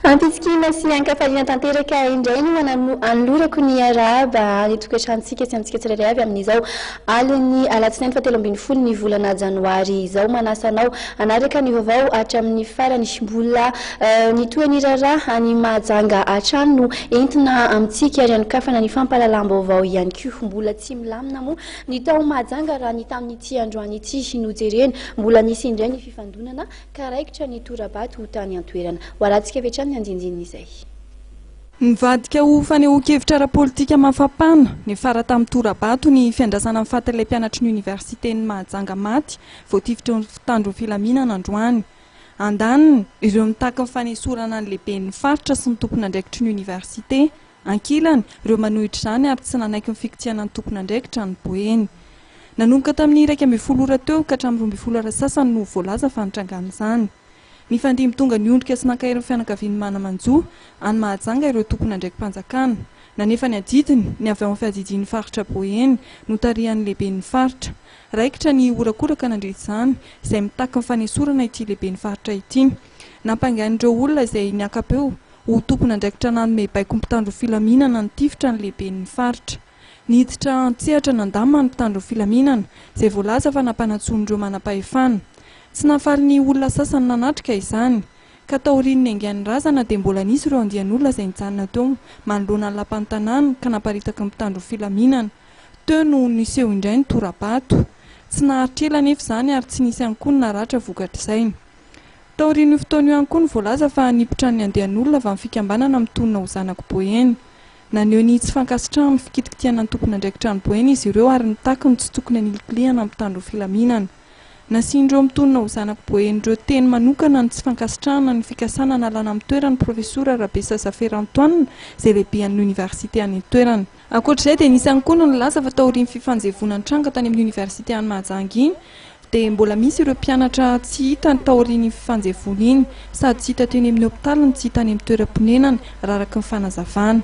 Anpisikina sy ankafarina tanteraka indray no anolorako ny araba ny tokantrantsika sy amintsika tsirairay avy amin'izao aliny alatsinainy fatelo ambin'ny folo ny volana janoary izao manasanao anaraka ny vaovao hatramin'ny farany mbola ny toan'irara ny Mahajanga hatrany no entina amintsika ary anokafana ny fampahalalam-baovao ihany koa mbola tsy milamina moa ny tao Mahajanga raha ny tamin'ity androany ity nojerena mbola nisy indray ny fifandonana karaikitra ny torabato tany antoerana hoarantsika vetrany andindin'izay mivadika ho fanehoan-kevitra ara-politika mafapana ny fara tamin'ny torabato ny fiandrasana amin'ny fahatalay mpianatry ny oniversiten'ny Mahajanga maty voatifitra ny fitandro filaminana androany andaniny ireo mitaka mifanesorana ny lehiben'ny faritra sy ny tompon'andraikitry ny oniversite ankilany ireo manohitra izany ary tsy nanaiky ny fikitiana ny tompon'andraikitra ny boeny nanomboka tamin'ny 1 ora teo ka hatramin'ny 12 ora sasany no voalaza fa nitrangana izany ny fandimy tonga ny ondrika sy nankahirany fianakaviany manamanjo any Mahajanga ireo tompon'andraiki-mpanjakana nanefa ny adidiny ny avy amin'ny fiadidian'ny faritra boeny no tarihan'ny lehiben'ny faritra raikitra ny orakoraka nandritra izany izay mitaka mifanesorana ity lehiben'ny faritra ity nampangain'ireo olona izay niakapeo ho tompon'andraikitra nanome baiko mpitandro filaminana ny tifitra ny lehiben'ny faritra niditra antsehatra nandamana ny mpitandro filaminana izay voalaza fa nampanatson'ireo manam-pahefana tsy nafaly ny olona sasany nanatrika izany ka taorian'ny aingan'ny razana dia mbola nisy ireo andian'olona izay nijanona teo manoloana ny lapan'ny tanàna ka naparitaka ny mpitandro filaminana teo no niseho indray ny torabato tsy naharitra ela nefa izany ary tsy nisy ihany koa ny naratra vokatr'izay taorian'io fotoana io ihany koa ny voalaza fa nipotran'ny andian'olona avy amin'ny fikambanana mitonona ho zanako boeny naneho ny tsy fankasitrahana ny fikitikitiana ny tompon'andraikitra ny boeny izy ireo ary nitaka ny tsy tokony anilikiliana ny mpitandro filaminana nasiandreo mitonona ho zanako boen'ireo teny manokana ny tsy fankasitrahana ny fikasana nalana amin'ny toerany profesora Rabesasa Ferantoanina izay lehibe amin'ny oniversite any toerana ankoatr'izay dia nisy ihany koa no nilaza fa taorian'ny fifanjevonan tranga tany amin'ny oniversite any Mahajanga iny dia mbola misy ireo mpianatra tsy hita ny taorian'ny fifanjevoana iny sady tsy hita teny amin'ny hopitaly ny tsy hita any amin'ny toeram-ponenana raha araka ny fanazavana